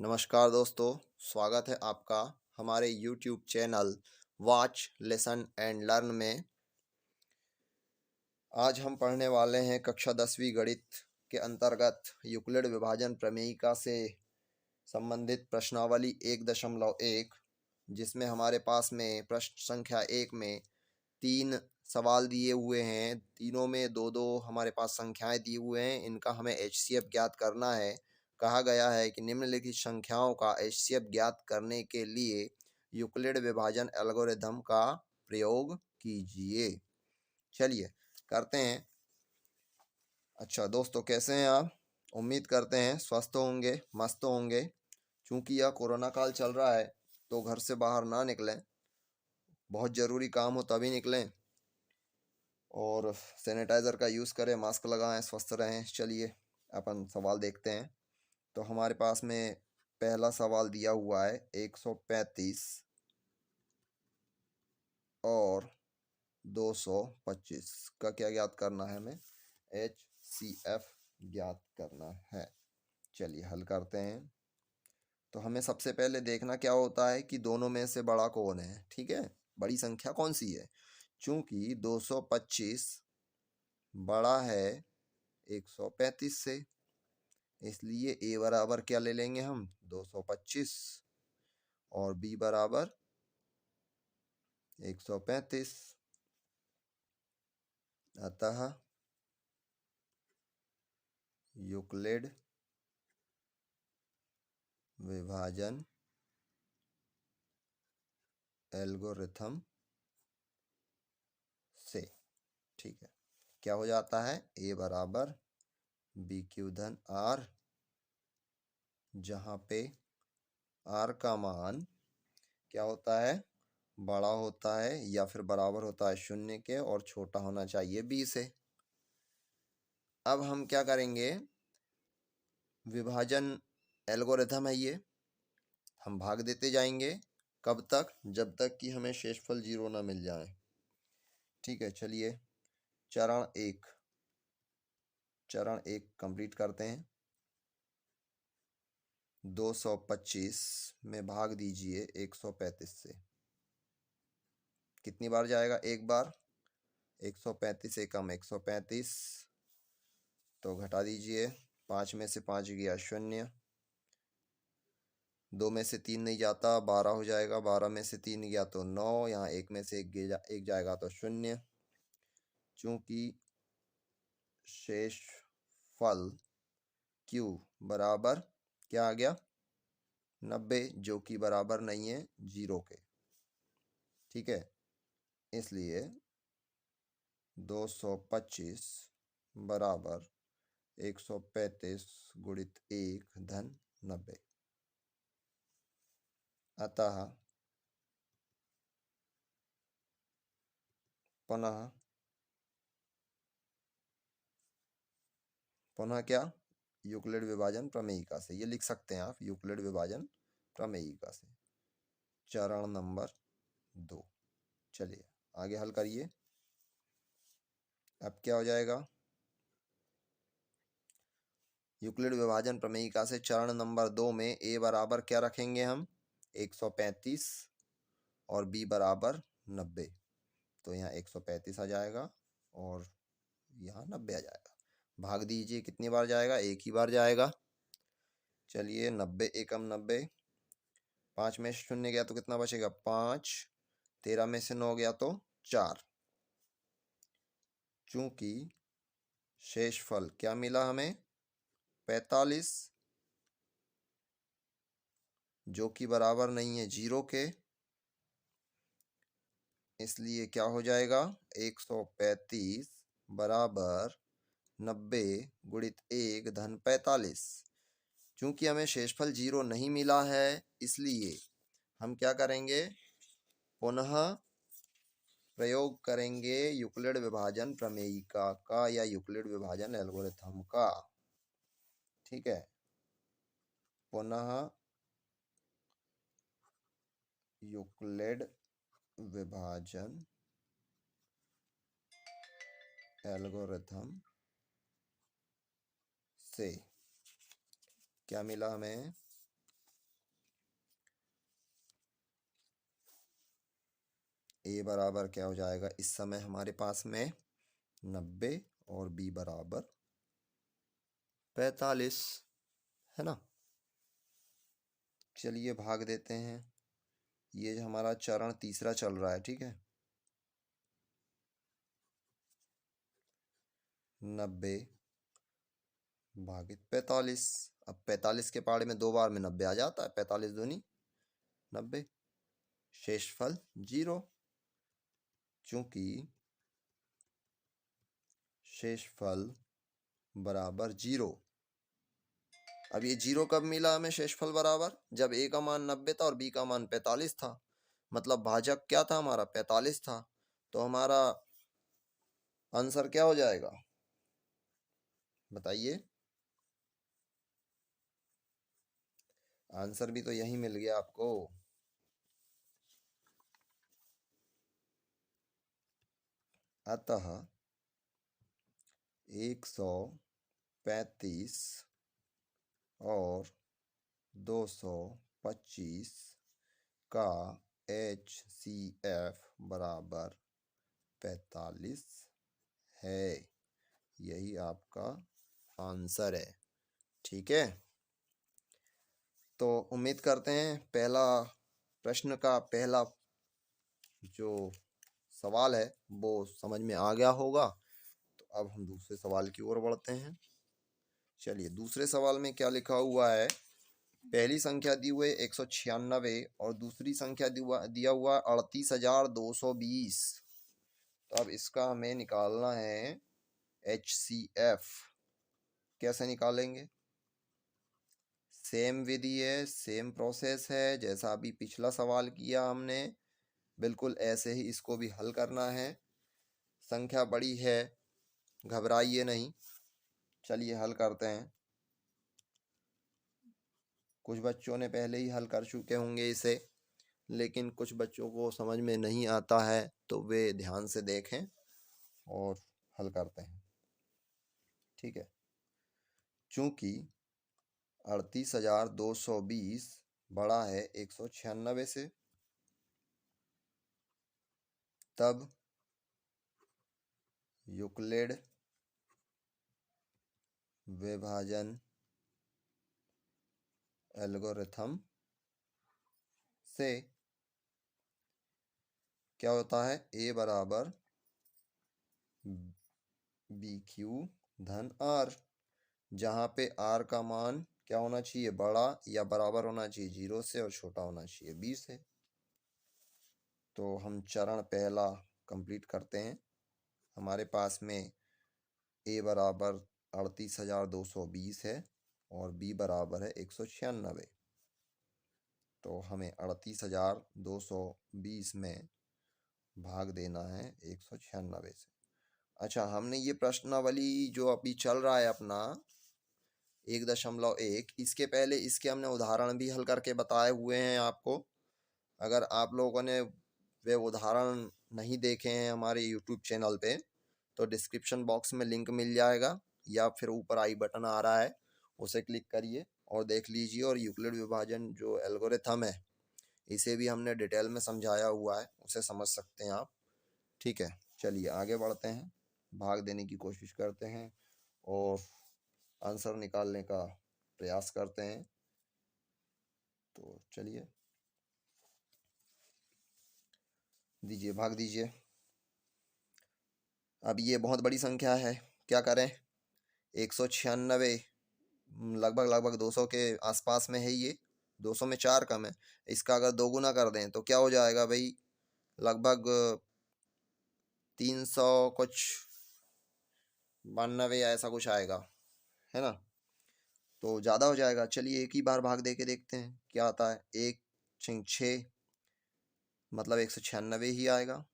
नमस्कार दोस्तों, स्वागत है आपका हमारे YouTube channel watch lesson and learn में। आज हम पढ़ने वाले हैं कक्षा 10वीं गणित के अंतर्गत यूक्लिड विभाजन प्रमेयिका से संबंधित प्रश्नावली 1.1, जिसमें हमारे पास में प्रश्न संख्या 1 में 3 सवाल दिए हुए हैं। तीनों में दो दो हमारे पास संख्याएं दिए हुए हैं। इनका हमें HCF ज्ञात करना है। कहा गया है कि निम्नलिखित संख्याओं का HCF ज्ञात करने के लिए यूक्लिड विभाजन एल्गोरिथम का प्रयोग कीजिए। चलिए करते हैं। अच्छा दोस्तों, कैसे हैं आप? उम्मीद करते हैं स्वस्थ होंगे, मस्त होंगे। चूँकि यह कोरोना काल चल रहा है तो घर से बाहर ना निकलें, बहुत ज़रूरी काम हो तभी निकलें और सैनिटाइज़र का यूज़ करें, मास्क लगाएं, स्वस्थ रहें। चलिए अपन सवाल देखते हैं। तो हमारे पास में पहला सवाल दिया हुआ है 135 और 225 का क्या ज्ञात करना है? हमें HCF ज्ञात करना है। चलिए हल करते हैं। तो हमें सबसे पहले देखना क्या होता है कि दोनों में से बड़ा कौन है। ठीक है, बड़ी संख्या कौन सी है? चूंकि 225 बड़ा है 135 से, इसलिए A बराबर क्या ले लेंगे हम? 225 और B बराबर 135। अतः यूक्लिड विभाजन एल्गोरिथम से, ठीक है, क्या हो जाता है? A बराबर B क्यू धन R, जहाँ पे R का मान क्या होता है? बड़ा होता है या फिर बराबर होता है 0 के और छोटा होना चाहिए B से। अब हम क्या करेंगे? विभाजन एल्गोरिथम है ये, हम भाग देते जाएंगे। कब तक? जब तक कि हमें शेषफल 0 ना मिल जाए। ठीक है, चलिए चरण एक कंप्लीट करते हैं। 225 में भाग दीजिए 135 से। कितनी बार जाएगा? एक बार। 135 से कम 135, तो घटा दीजिए। 5 में से 5 गया 0, 2 में से 3 नहीं जाता, 12 हो जाएगा। 12 में से 3 गया तो 9, यहाँ 1 में से 1 जाएगा तो 0। चूंकि शेष फल Q बराबर क्या आ गया? 90, जो कि बराबर नहीं है 0 के। ठीक है, इसलिए 225 बराबर 135 गुणित 1 धन 90। अतः पुनः क्या? यूक्लिड विभाजन प्रमेयिका से, ये लिख सकते हैं आप, यूक्लिड विभाजन प्रमेयिका से, चरण नंबर 2। चलिए आगे हल करिए। अब क्या हो जाएगा? यूक्लिड विभाजन प्रमेयिका से चरण नंबर 2 में A बराबर क्या रखेंगे हम? 135 और B बराबर 90। तो यहाँ 135 आ जाएगा और यहाँ 90 आ जाएगा। भाग दीजिए, कितनी बार जाएगा? एक ही बार जाएगा। चलिए 90 एकम 90, 5 में से 0 गया तो कितना बचेगा? 5, 13 में से 9 गया तो 4। चूंकि शेषफल क्या मिला हमें? 45, जो कि बराबर नहीं है 0 के, इसलिए क्या हो जाएगा? 135 बराबर 90 गुणित 1 धन 45। चूंकि हमें शेषफल 0 नहीं मिला है, इसलिए हम क्या करेंगे? पुनः प्रयोग करेंगे यूक्लिड विभाजन प्रमेयिका का या यूक्लिड विभाजन एल्गोरिथम का। ठीक है, पुनः यूक्लिड विभाजन एल्गोरिथम से क्या मिला हमें? ए बराबर क्या हो जाएगा इस समय हमारे पास में 90 और बी बराबर 45, है ना। चलिए भाग देते हैं। ये जो हमारा चरण तीसरा चल रहा है, ठीक है। 90 भागित 45। अब 45 के पहाड़े में 2 बार में 90 आ जाता है, 45 दूनी 90। शेषफल 0, चूंकि शेषफल बराबर 0। अब ये 0 कब मिला हमें शेषफल बराबर? जब ए का मान 90 था और बी का मान 45 था। मतलब भाजक क्या था हमारा? 45 था। तो हमारा आंसर क्या हो जाएगा बताइए? आंसर भी तो यही मिल गया आपको। अतः 135 और 225 का HCF बराबर 45 है। यही आपका आंसर है, ठीक है। तो उम्मीद करते हैं पहला प्रश्न का पहला जो सवाल है वो समझ में आ गया होगा। तो अब हम दूसरे सवाल की ओर बढ़ते हैं। चलिए दूसरे सवाल में क्या लिखा हुआ है। पहली संख्या दी हुई 196 और दूसरी संख्या दिया हुआ 38,220। तो अब इसका हमें निकालना है HCF। कैसे निकालेंगे? सेम विधि है, सेम प्रोसेस है जैसा अभी पिछला सवाल किया हमने, बिल्कुल ऐसे ही इसको भी हल करना है। संख्या बड़ी है, घबराइए नहीं। चलिए हल करते हैं। कुछ बच्चों ने पहले ही हल कर चुके होंगे इसे, लेकिन कुछ बच्चों को समझ में नहीं आता है तो वे ध्यान से देखें और हल करते हैं, ठीक है। चूंकि 38,220 बड़ा है 196 से, तब यूक्लिड विभाजन एल्गोरिथम से क्या होता है? ए बराबर बी क्यू धन आर, जहाँ पे आर का मान क्या होना चाहिए? बड़ा या बराबर होना चाहिए 0 से और छोटा होना चाहिए 20 से। तो हम चरण पहला कंप्लीट करते हैं। हमारे पास में ए बराबर 38,220 है और बी बराबर है 196। तो हमें 38,220 में भाग देना है 196 से। अच्छा, हमने ये प्रश्नावली जो अभी चल रहा है अपना 1.1, इसके पहले इसके हमने उदाहरण भी हल करके बताए हुए हैं आपको। अगर आप लोगों ने वे उदाहरण नहीं देखे हैं हमारे यूट्यूब चैनल पे, तो डिस्क्रिप्शन बॉक्स में लिंक मिल जाएगा या फिर ऊपर आई बटन आ रहा है, उसे क्लिक करिए और देख लीजिए। और यूक्लिड विभाजन जो एल्गोरिथम है, इसे भी हमने डिटेल में समझाया हुआ है, उसे समझ सकते हैं आप, ठीक है। चलिए आगे बढ़ते हैं, भाग देने की कोशिश करते हैं और आंसर निकालने का प्रयास करते हैं। तो चलिए दीजिए, भाग दीजिए। अब ये बहुत बड़ी संख्या है, क्या करें? 196 लगभग लगभग 200 के आसपास में है ये, 200 में 4 कम है। इसका अगर दोगुना कर दें तो क्या हो जाएगा भाई? लगभग 300 कुछ 92 या ऐसा कुछ आएगा, है ना। तो ज़्यादा हो जाएगा। चलिए एक ही बार भाग दे के देखते हैं क्या आता है। 1×6 मतलब 196 ही आएगा,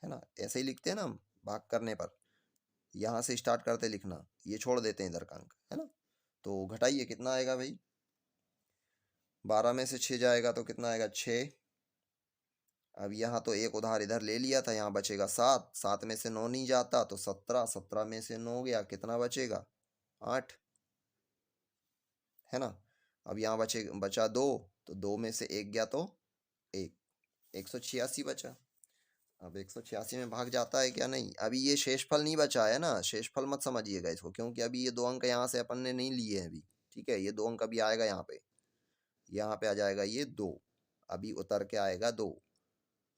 है ना। ऐसे ही लिखते हैं ना हम भाग करने पर, यहाँ से स्टार्ट करते लिखना, ये छोड़ देते हैं इधर का अंक, है ना। तो घटाइए कितना आएगा भाई? 12 में से 6 जाएगा तो कितना आएगा? 6। अब यहाँ तो एक उधार इधर ले लिया था, यहाँ बचेगा 7। 7 में से 9 नहीं जाता तो 17। 17 में से 9 गया, कितना बचेगा? 8, है ना। अब यहाँ बचा 2, तो 2 में से 1 गया तो 1, 186 बचा। अब 186 में भाग जाता है क्या? नहीं। अभी ये शेषफल नहीं बचा है ना, शेषफल मत समझिएगा इसको, क्योंकि अभी ये 2 अंक यहाँ से अपन ने नहीं लिए हैं अभी। ठीक है, ये 2 अंक अभी आएगा यहाँ पे आ जाएगा ये 2, अभी उतर के आएगा 2।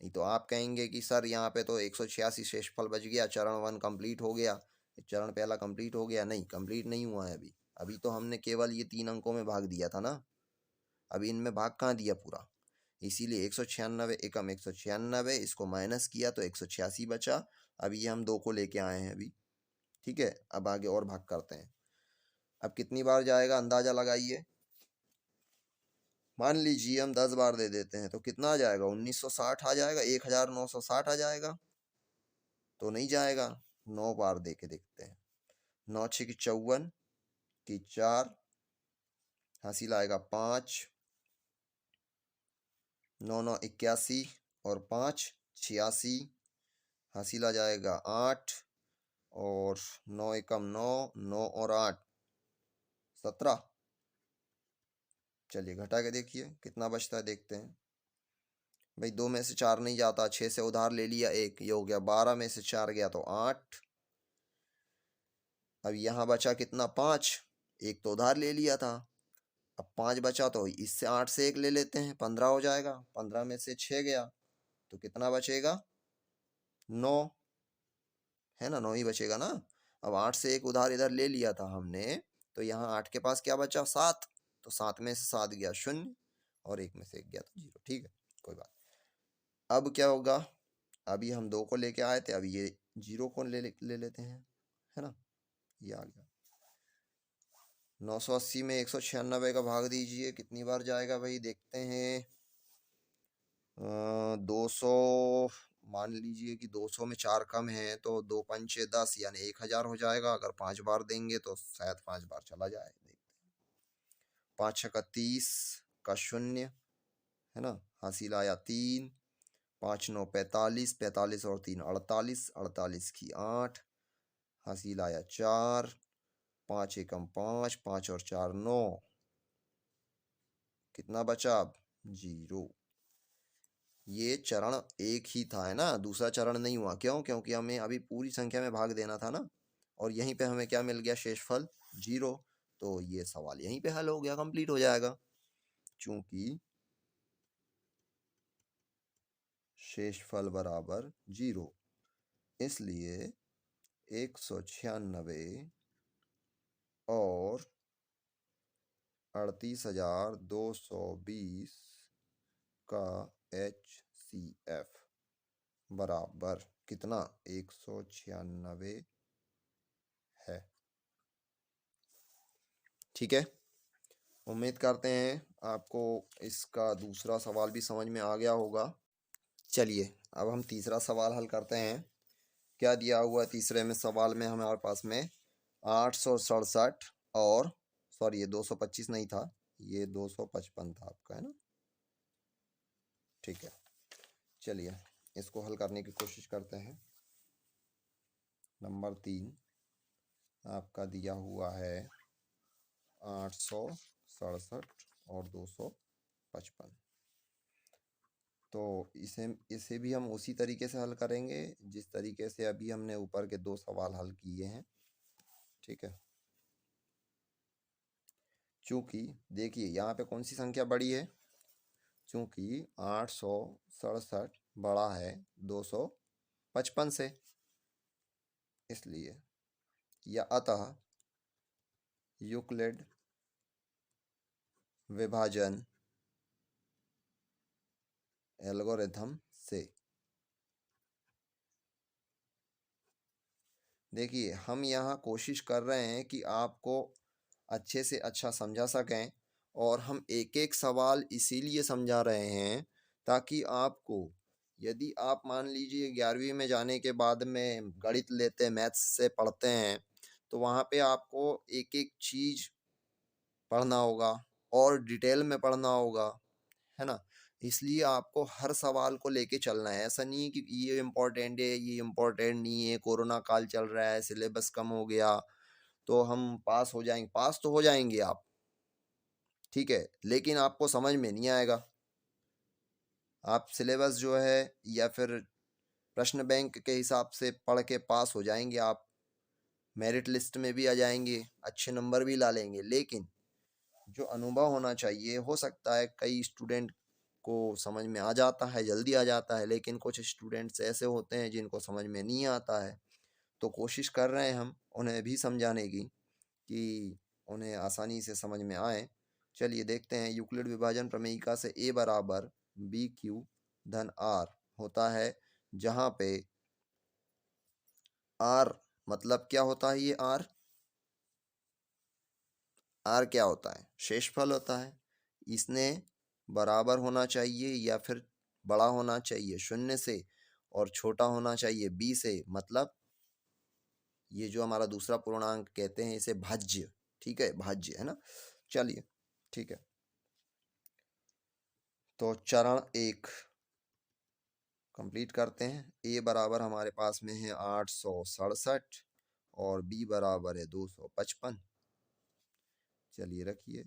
नहीं तो आप कहेंगे कि सर यहाँ पे तो 186 शेषफल बच गया, चरण 1 कंप्लीट हो गया, चरण पहला कंप्लीट हो गया। नहीं, कंप्लीट नहीं हुआ है अभी। अभी तो हमने केवल ये 3 अंकों में भाग दिया था ना, अभी इनमें भाग कहाँ दिया पूरा। इसीलिए 196 एकम 196, इसको माइनस किया तो 186 बचा। अभी ये हम 2 को लेके आए हैं अभी। ठीक है, अब आगे और भाग करते हैं। अब कितनी बार जाएगा अंदाजा लगाइए। मान लीजिए हम 10 बार दे देते हैं तो कितना आ जाएगा? 1960 आ जाएगा, 1960 आ जाएगा। तो नहीं जाएगा। 9 बार दे के देखते हैं। 9 6 की 54 की 4, हासिल आएगा 5, 9 9 81 और 5 86, हासिल आ जाएगा 8 और 9 एकम 9, 9 और 8 17। चलिए घटा के देखिए कितना बचता है, देखते हैं। भाई 2 में से 4 नहीं जाता, 6 से उधार ले लिया 1, ये हो गया 12 में से 4 गया तो 8। अब यहाँ बचा कितना? 5, एक तो उधार ले लिया था। अब 5 बचा तो इससे 8 से 1 ले लेते हैं, 15 हो जाएगा। 15 में से 6 गया तो कितना बचेगा? 9, है ना, 9 ही बचेगा ना। अब 8 से 1 उधार इधर ले लिया था हमने, तो यहाँ 8 के पास क्या बचा? 7। तो 7 में से 7 गया 0 और 1 में से 1 गया तो 0। ठीक है, कोई बात। अब क्या होगा? अभी हम 2 को लेके आए थे, अभी ये 0 को ले लेते हैं, है ना। ये आ गया। 980 में 196 का भाग दीजिए, कितनी बार जाएगा भाई, देखते हैं। 200, मान लीजिए कि 200 में 4 कम है तो 2 पंचे 10 यानी 1000 हो जाएगा। अगर 5 बार देंगे तो शायद 5 बार चला जाए, देखते हैं। 5 छक्का 30 का 0, है ना, हासिल आया 3, 5 9 45, 45 और 3 48, 48 की 8, हासिल आया 4, 5 एकम 5, 5 और 4 9, कितना बचा अब? 0। ये चरण 1 ही था, है ना, दूसरा चरण नहीं हुआ। क्यों? क्योंकि हमें अभी पूरी संख्या में भाग देना था ना, और यहीं पे हमें क्या मिल गया? शेषफल 0। तो ये सवाल यहीं पे हल हो गया, कंप्लीट हो जाएगा। चूंकि शेषफल बराबर 0, इसलिए 196 और 38,220 का HCF बराबर कितना? 196 है। ठीक है, उम्मीद करते हैं आपको इसका दूसरा सवाल भी समझ में आ गया होगा। चलिए अब हम तीसरा सवाल हल करते हैं। क्या दिया हुआ है तीसरे में सवाल में? हमारे पास में 867 और सॉरी ये 225 नहीं था, ये 255 था आपका, है ना। ठीक है, चलिए इसको हल करने की कोशिश करते हैं। नंबर 3 आपका दिया हुआ है 867 और 255। तो इसे भी हम उसी तरीके से हल करेंगे जिस तरीके से अभी हमने ऊपर के 2 सवाल हल किए हैं। ठीक है, चूंकि देखिए यहाँ पे कौन सी संख्या बड़ी है? चूंकि 867 बड़ा है 255 से, इसलिए या अतः यूक्लिड विभाजन एल्गोरिथम से, देखिए हम यहाँ कोशिश कर रहे हैं कि आपको अच्छे से अच्छा समझा सकें, और हम एक एक सवाल इसीलिए समझा रहे हैं ताकि आपको, यदि आप मान लीजिए 11वीं में जाने के बाद में गणित लेते हैं, मैथ्स से पढ़ते हैं, तो वहाँ पे आपको एक एक चीज़ पढ़ना होगा और डिटेल में पढ़ना होगा, है ना। इसलिए आपको हर सवाल को लेके चलना है। ऐसा नहीं है कि ये इम्पोर्टेंट है ये इम्पोर्टेंट नहीं है, कोरोना काल चल रहा है, सिलेबस कम हो गया तो हम पास हो जाएंगे। पास तो हो जाएंगे आप, ठीक है, लेकिन आपको समझ में नहीं आएगा। आप सिलेबस जो है या फिर प्रश्न बैंक के हिसाब से पढ़ के पास हो जाएंगे आप, मेरिट लिस्ट में भी आ जाएंगे, अच्छे नंबर भी ला लेंगे। लेकिन जो अनुभव होना चाहिए, हो सकता है कई स्टूडेंट को समझ में आ जाता है, जल्दी आ जाता है, लेकिन कुछ स्टूडेंट्स ऐसे होते हैं जिनको समझ में नहीं आता है। तो कोशिश कर रहे हैं हम उन्हें भी समझाने की कि उन्हें आसानी से समझ में आए। चलिए देखते हैं। यूक्लिड विभाजन प्रमेयिका से ए बराबर बी क्यू धन आर होता है, जहाँ पे आर मतलब क्या होता है? ये आर आर क्या होता है? शेषफल होता है। इसने बराबर होना चाहिए या फिर बड़ा होना चाहिए शून्य से, और छोटा होना चाहिए बी से। मतलब ये जो हमारा दूसरा पूर्णांक कहते हैं इसे भाज्य, ठीक है, भाज्य है ना। चलिए ठीक है, तो चरण एक कंप्लीट करते हैं। ए बराबर हमारे पास में है 867 और बी बराबर है 255। चलिए रखिए,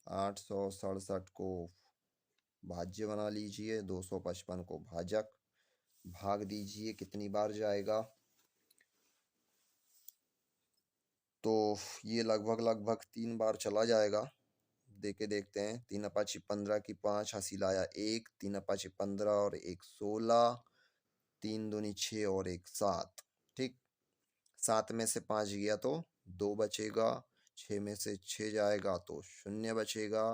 867 को भाज्य बना लीजिए, 255 को भाजक, भाग दीजिए, कितनी बार जाएगा? तो ये लगभग लगभग 3 बार चला जाएगा। देके देखते हैं। 3 × 5 = 15 की 5 हासिल आया 1, 3 × 5 = 15 और 1 16, 3 दूनी 6 और 1 7। ठीक, 7 में से 5 गया तो 2 बचेगा, 6 में से 6 जाएगा तो 0 बचेगा,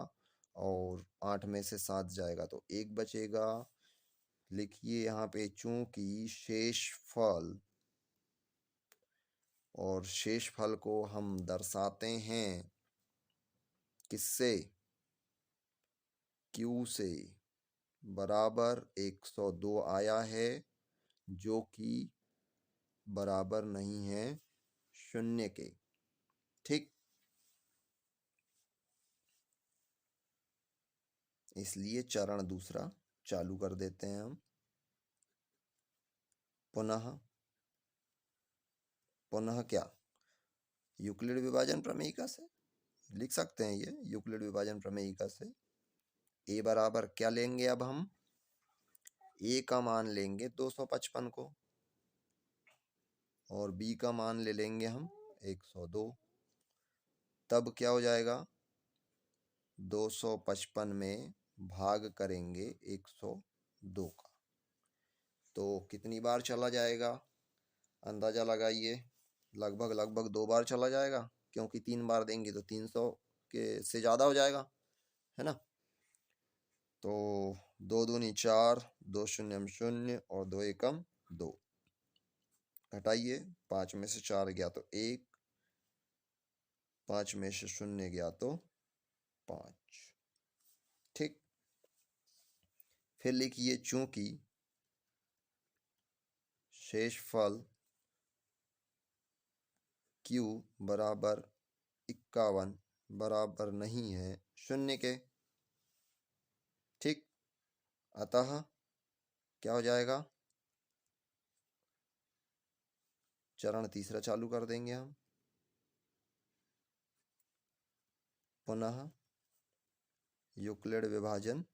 और 8 में से 7 जाएगा तो 1 बचेगा। लिखिए यहाँ पे चूंकि शेषफल, और शेषफल को हम दर्शाते हैं किससे? Q से, बराबर 102 आया है, जो कि बराबर नहीं है 0 के। ठीक, इसलिए चरण दूसरा चालू कर देते हैं हम। पुनः पुनः क्या? यूक्लिड विभाजन प्रमेयिका से लिख सकते हैं ये, यूक्लिड विभाजन प्रमेयिका से। ए बराबर क्या लेंगे? अब हम ए का मान लेंगे 255 को, और बी का मान ले लेंगे हम 102। तब क्या हो जाएगा? 255 में भाग करेंगे 102 का, तो कितनी बार चला जाएगा? अंदाजा लगाइए। लगभग लगभग 2 बार चला जाएगा, क्योंकि 3 बार देंगे तो 300 के से ज़्यादा हो जाएगा, है ना। तो 2 दूनी 4, 2 शून्यम 0 और 2 एकम 2। घटाइए, 5 में से 4 गया तो 1, 5 में से 0 गया तो 5। ठीक, फिर लिखिए चूंकि शेषफल Q बराबर 51 बराबर नहीं है 0 के। ठीक, अतः क्या हो जाएगा? चरण तीसरा चालू कर देंगे हम। पुनः यूक्लिड विभाजन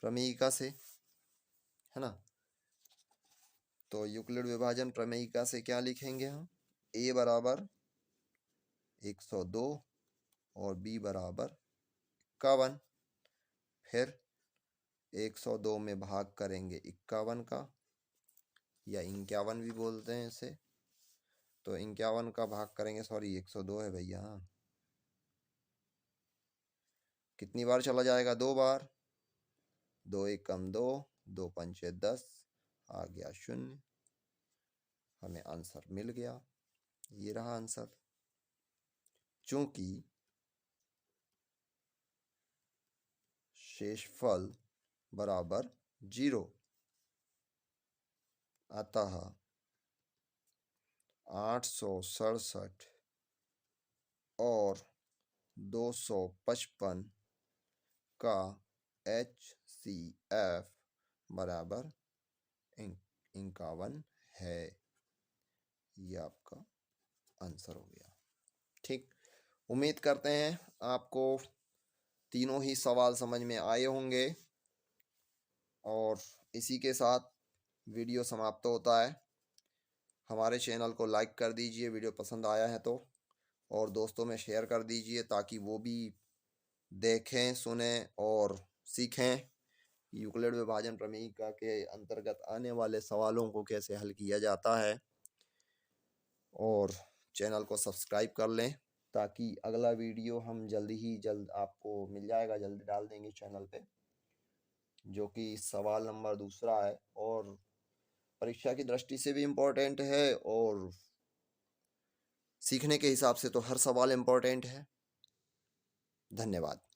प्रमेयिका से, है ना। तो यूक्लिड विभाजन प्रमेयिका से क्या लिखेंगे हम? ए बराबर 102 और बी बराबर 51। फिर 102 में भाग करेंगे 51 का, या 51 भी बोलते हैं इसे। तो 51 का भाग करेंगे, सॉरी 102 है भैया, कितनी बार चला जाएगा? 2 बार। 2 एकम 2, 2 पंचे 10, आ गया 0। हमें आंसर मिल गया, ये रहा आंसर। चूंकि शेषफल बराबर 0, अतः 867 और 255 का HCF बराबर 51 है। ये आपका आंसर हो गया। ठीक, उम्मीद करते हैं आपको तीनों ही सवाल समझ में आए होंगे, और इसी के साथ वीडियो समाप्त होता है। हमारे चैनल को लाइक कर दीजिए वीडियो पसंद आया है तो, और दोस्तों में शेयर कर दीजिए ताकि वो भी देखें, सुने और सीखें यूक्लिड विभाजन प्रमेयिका के अंतर्गत आने वाले सवालों को कैसे हल किया जाता है। और चैनल को सब्सक्राइब कर लें ताकि अगला वीडियो हम जल्द आपको मिल जाएगा, जल्दी डाल देंगे चैनल पे, जो कि सवाल नंबर 2 है और परीक्षा की दृष्टि से भी इम्पोर्टेंट है और सीखने के हिसाब से तो हर सवाल इम्पोर्टेंट है। धन्यवाद।